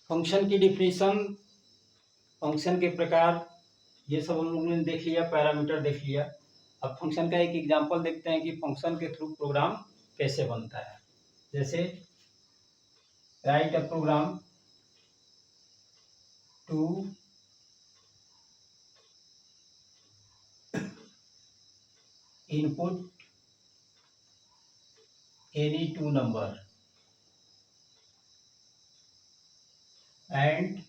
Function की definition, function के प्रकार, ये सब हम लोगों ने देख लिया, पैरामीटर देख लिया। अब फंक्शन का एक एग्जांपल देखते हैं कि फंक्शन के थ्रू प्रोग्राम कैसे बनता है। जैसे write a program to input any two number and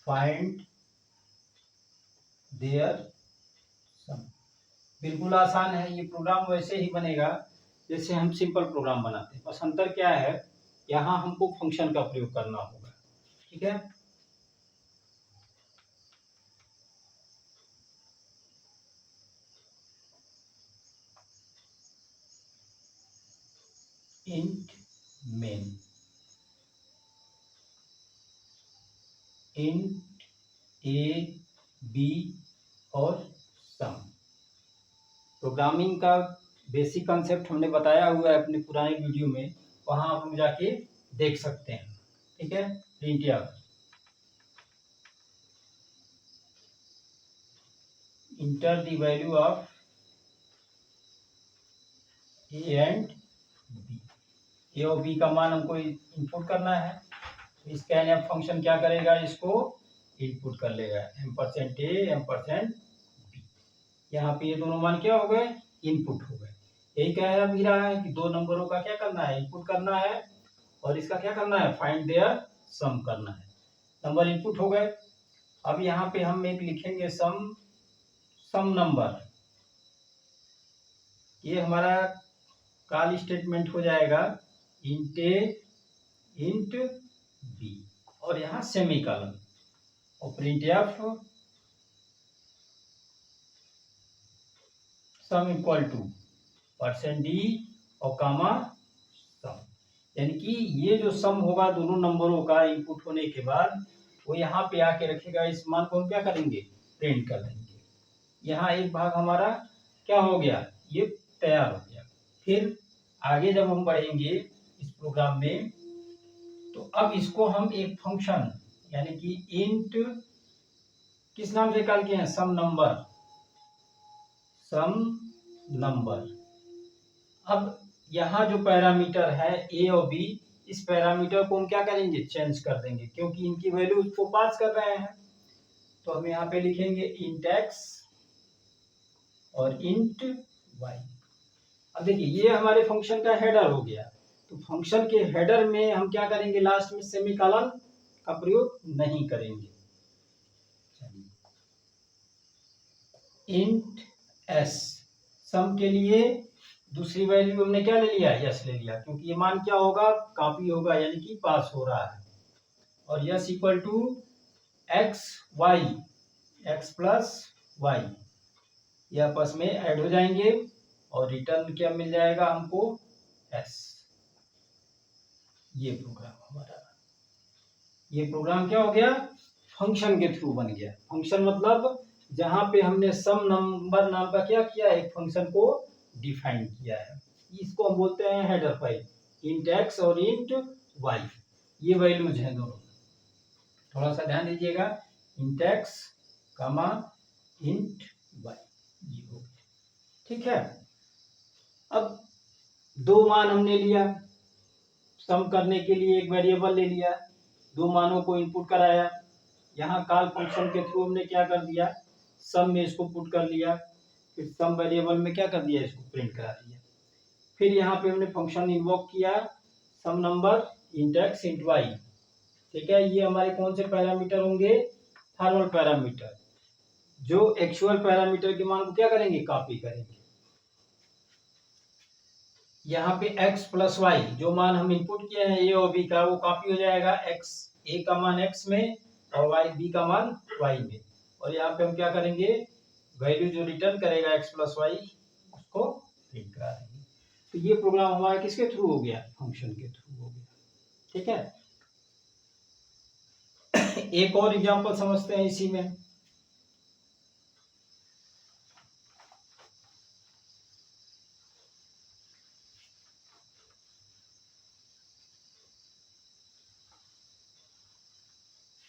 find their sum. बिल्कुल आसान है ये प्रोग्राम, वैसे ही बनेगा जैसे हम सिंपल प्रोग्राम बनाते हैं। बस अंतर क्या है, यहाँ हमको फंक्शन का प्रयोग करना होगा। ठीक है, int main, int a b और सम। प्रोग्रामिंग का बेसिक कंसेप्ट हमने बताया हुआ है अपने पुराने वीडियो में, वहां आप लोग जाके देख सकते हैं। ठीक है, print out enter the value of A and B. A और बी का मान हमको इनपुट करना है। स्कैन एफ फंक्शन क्या करेगा, इसको इनपुट कर लेगा, एम्परसेंड ए एम्परसेंड बी। यहाँ पे ये दोनों मान क्या हो गए, इनपुट हो गए। यही कह भी रहा है कि दो नंबरों का क्या करना है, इनपुट करना है, और इसका क्या करना है, फाइंड देयर सम करना है। नंबर इनपुट हो गए। अब यहाँ पे हम एक लिखेंगे सम, सम नंबर। ये हमारा कॉल स्टेटमेंट हो जाएगा इंट ए इंट बी, और यहाँ सेमीकोलन, और printf sum equal to %d और कामा सम। यानी कि ये जो सम होगा दोनों नंबरों का इनपुट होने के बाद, वो यहाँ पे आके रखेगा, इस मान को हम क्या करेंगे, प्रिंट कर देंगे। यहाँ एक भाग हमारा क्या हो गया, ये तैयार हो गया। फिर आगे जब हम बढ़ेंगे इस प्रोग्राम में, तो अब इसको हम एक फंक्शन यानी कि इंट किस नाम से कॉल किए हैं, सम नंबर, सम नंबर। अब यहाँ जो पैरामीटर है ए और बी, इस पैरामीटर को हम क्या करेंगे, चेंज कर देंगे, क्योंकि इनकी वैल्यू उसको पास कर रहे हैं। तो हम यहाँ पे लिखेंगे इंट एक्स और इंट वाई। अब देखिए ये हमारे फंक्शन का हेडर हो गया। तो फंक्शन के हेडर में हम क्या करेंगे, लास्ट में सेमीकोलन का प्रयोग नहीं करेंगे। इंट एस, सम के लिए दूसरी वैल्यू हमने क्या ले लिया, यस ले लिया, क्योंकि ये मान क्या होगा, कॉपी होगा, यानी कि पास हो रहा है। और yes equal to X Y, X plus Y, ये आपस में ऐड हो जाएंगे, और रिटर्न क्या मिल जाएगा हमको, एस। ये प्रोग्राम हमारा, ये प्रोग्राम क्या हो गया, फंक्शन के थ्रू बन गया। फंक्शन मतलब जहां पे हमने सम नंबर नाम का क्या किया, एक फंक्शन को डिफाइन किया है। इसको हम बोलते हैं हेडर फाइल, इंट एक्स और इंट वाई, ये वैल्यूज हैं दोनों। थोड़ा सा ध्यान दीजिएगा, इंट एक्स कमा इंट वाई, ये हो गया। ठीक है, अब दो मान हमने लिया, सम करने के लिए एक वेरिएबल ले लिया, दो मानों को इनपुट कराया। यहाँ कॉल फंक्शन के थ्रू हमने क्या कर दिया, सम में इसको पुट कर लिया, फिर सम वेरिएबल में क्या कर दिया, इसको प्रिंट करा दिया। फिर यहाँ पे हमने फंक्शन इन्वोक किया, sum number int x int y. ठीक है, ये हमारे कौन से पैरामीटर होंगे, फॉर्मल पैरामीटर, जो एक्चुअल पैरामीटर के मान को क्या करेंगे, कॉपी करेंगे। यहाँ पे x प्लस वाई, जो मान हम इनपुट किए हैं ए और बी का, वो कॉपी हो जाएगा x, a का मान x में और y b का मान y में। और यहाँ पे हम क्या करेंगे, वैल्यू जो रिटर्न करेगा x प्लस वाई, उसको प्रिंट करा देंगे। तो ये प्रोग्राम हमारा किसके थ्रू हो गया, फंक्शन के थ्रू हो गया। ठीक है, एक और एग्जांपल समझते हैं इसी में।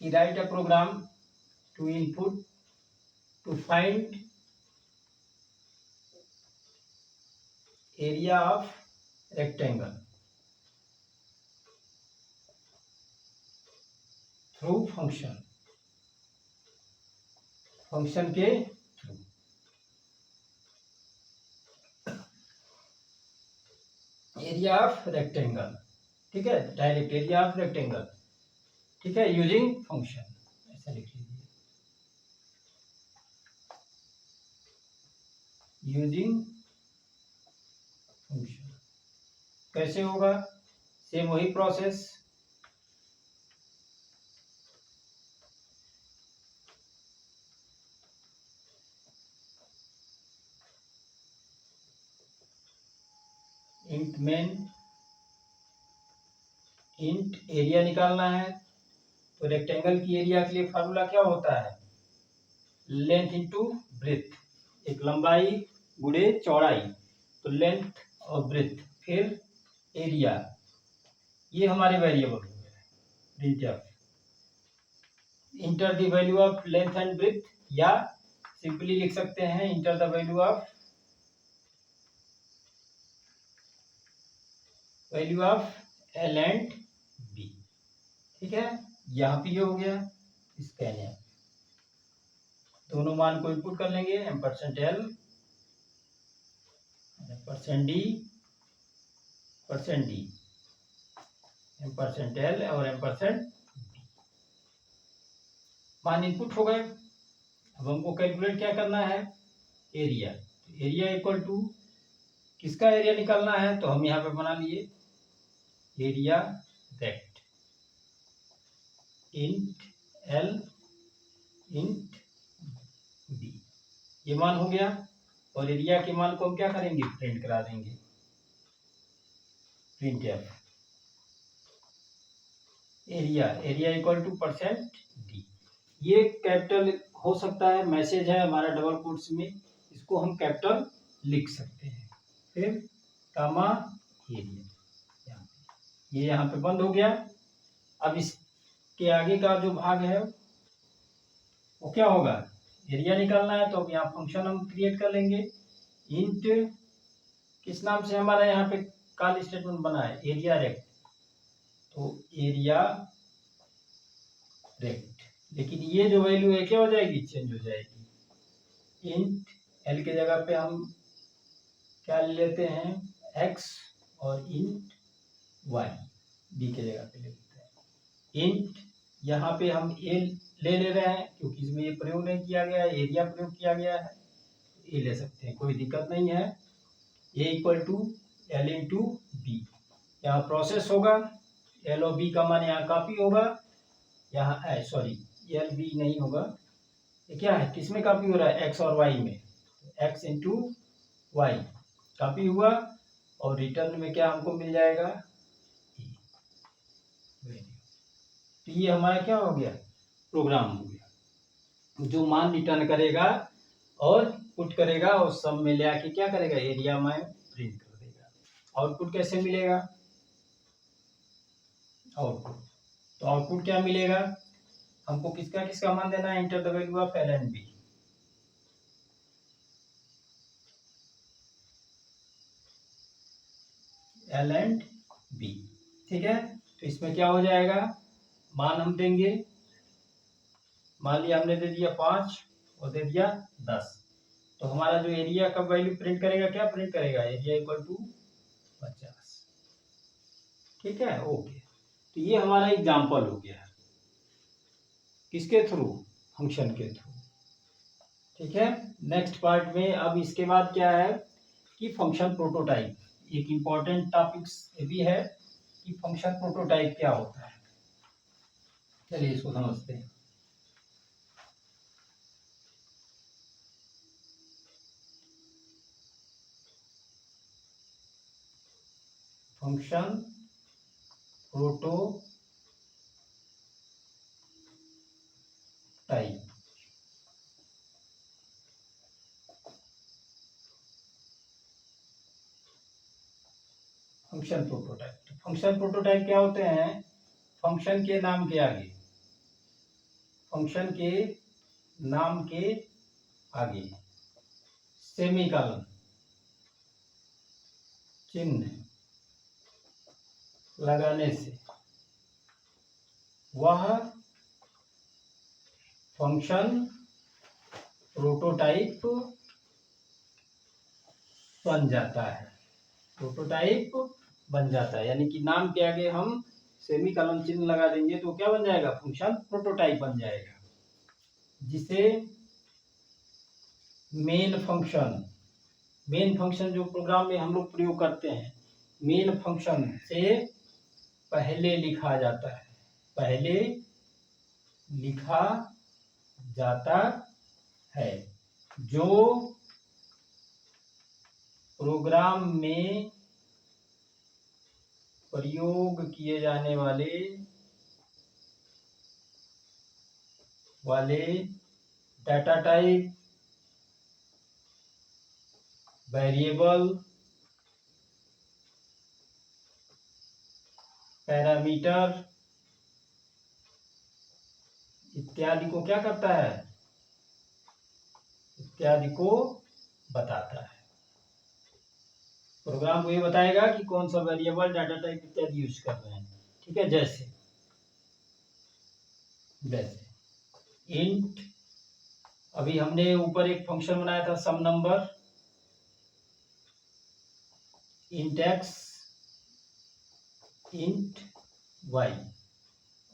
कि right a program to input to find area of rectangle through function के थ्रू। एरिया ऑफ रेक्टेंगल, ठीक है, डायरेक्ट एरिया ऑफ रेक्टेंगल, ठीक है, यूजिंग फंक्शन, ऐसा लिख लीजिए, यूजिंग फंक्शन। कैसे होगा? सेम वही process, int main, int area निकालना है। तो रेक्टेंगल की एरिया के लिए फार्मूला क्या होता है? लेंथ इंटू ब्रेथ, एक लंबाई गुणे चौड़ाई, तो लेंथ और ब्रेथ, फिर एरिया, ये हमारे वेरिएबल हो गए। Printf enter the value of length and breadth, या सिंपली लिख सकते हैं enter the value of L and B, ठीक है। यहाँ पे ये हो गया स्कैन है, दोनों मान को इनपुट कर लेंगे, एम% एल, एम% डी, एम% एल और एम% बी, मान इनपुट हो गए। अब हमको कैलकुलेट क्या करना है? एरिया। एरिया इक्वल टू किसका एरिया निकालना है? तो हम यहाँ पे बना लिए area rect int L int B, ये मान हो गया। और एरिया के मान को हम क्या करेंगे? प्रिंट करा देंगे, printf area equal to %d। ये कैपिटल हो सकता है, मैसेज है हमारा डबल कोट्स में, इसको हम कैपिटल लिख सकते हैं। फिर कामा एरिया, ये यहाँ पे बंद हो गया। अब इसके आगे का जो भाग है वो क्या होगा? एरिया निकालना है, तो अब यहाँ फंक्शन हम क्रिएट कर लेंगे। इंट किस नाम से हमारा यहाँ पे कॉल स्टेटमेंट बना है? एरिया रेक्ट, तो एरिया रेक्ट, लेकिन ये जो वैल्यू है क्या हो जाएगी? चेंज हो जाएगी। इंट एल के जगह पे हम क्या ले लेते हैं? एक्स, और इंट वाई बी के जगह पे ले लेते हैं। इंट यहाँ पे हम ए ले रहे हैं क्योंकि इसमें ये प्रयोग नहीं किया गया है, एरिया प्रयोग किया गया है, ए ले सकते हैं, कोई दिक्कत नहीं है। A equal to L into B, यहाँ प्रोसेस होगा, एल और बी का मान यहाँ कॉपी होगा, यहाँ सॉरी एल बी नहीं होगा, ये क्या है, किसमें कॉपी हो रहा है? एक्स और वाई में, एक्स इंटू वाई कॉपी हुआ, और रिटर्न में क्या हमको मिल जाएगा? तो ये हमारा क्या हो गया? प्रोग्राम हो गया, जो मान रिटर्न करेगा और पुट करेगा और सब में ले आके क्या करेगा? एरिया में प्रिंट कर देगा। आउटपुट कैसे मिलेगा? आउटपुट, तो आउटपुट क्या मिलेगा? हमको किसका किसका मान देना है? Enter the value of L and B, L and B, ठीक है। तो इसमें क्या हो जाएगा? मान हम देंगे, मान लिया हमने दे दिया 5 और दे दिया 10, तो हमारा जो एरिया का वैल्यू प्रिंट करेगा, क्या प्रिंट करेगा? एरिया इक्वल टू 50, ठीक है, ओके। तो ये हमारा एग्जाम्पल हो गया, किसके थ्रू? फंक्शन के थ्रू, ठीक है। नेक्स्ट पार्ट में अब इसके बाद क्या है कि फंक्शन प्रोटोटाइप, एक इम्पॉर्टेंट टॉपिक्स ये भी है कि फंक्शन प्रोटोटाइप क्या होता है। चलिए इसको समझते हैं। फंक्शन प्रोटोटाइप, फंक्शन प्रोटोटाइप क्या होते हैं? फंक्शन के नाम के आगे फंक्शन के नाम के आगे सेमीकोलन चिन्ह लगाने से वह फंक्शन प्रोटोटाइप बन जाता है। प्रोटोटाइप बन जाता है, यानी कि नाम के आगे हम सेमीकोलन चिन्ह लगा देंगे तो क्या बन जाएगा, फंक्शन प्रोटोटाइप बन जाएगा, जिसे मेन फंक्शन जो प्रोग्राम में हम लोग प्रयोग करते हैं, मेन फंक्शन से पहले लिखा जाता है, पहले लिखा जाता है, जो प्रोग्राम में प्रयोग किए जाने वाले डाटा टाइप, वेरिएबल, पैरामीटर इत्यादि को क्या करता है, इत्यादि को बताता है। प्रोग्राम को ये बताएगा कि कौन सा वेरिएबल, डाटा टाइप इत्यादि यूज कर रहे हैं। ठीक है, जैसे इंट, अभी हमने ऊपर एक फंक्शन बनाया था sum number, int x, int y,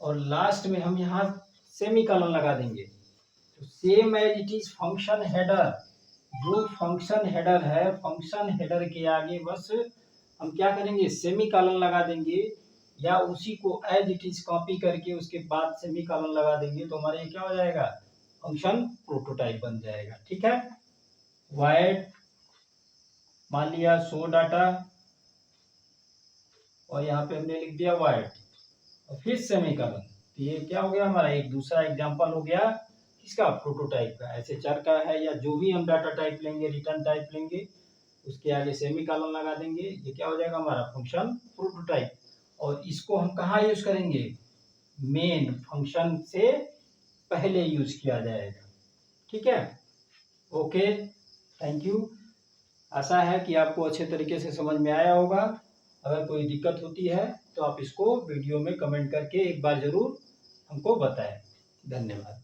और लास्ट में हम यहाँ सेमीकोलन लगा देंगे। तो same as it is function header, जो फंक्शन हेडर है, फंक्शन हेडर के आगे बस हम क्या करेंगे, सेमीकोलन लगा देंगे, या उसी को एज इट इज कॉपी करके उसके बाद सेमीकोलन लगा देंगे, तो हमारे क्या हो जाएगा, फंक्शन प्रोटोटाइप बन जाएगा। ठीक है, void मान लिया शो डाटा, और यहाँ पे हमने लिख दिया void और फिर सेमीकोलन। तो ये क्या हो गया, हमारा एक दूसरा एग्जांपल हो गया किसका, प्रोटोटाइप का। ऐसे चर का है या जो भी हम डाटा टाइप लेंगे, रिटर्न टाइप लेंगे, उसके आगे सेमीकोलन लगा देंगे, ये क्या हो जाएगा, हमारा फंक्शन प्रोटोटाइप। और इसको हम कहाँ यूज करेंगे, मेन फंक्शन से पहले यूज किया जाएगा। ठीक है, ओके, थैंक यू। आशा है कि आपको अच्छे तरीके से समझ में आया होगा। अगर कोई दिक्कत होती है तो आप इसको वीडियो में कमेंट करके एक बार जरूर हमको बताएं। धन्यवाद।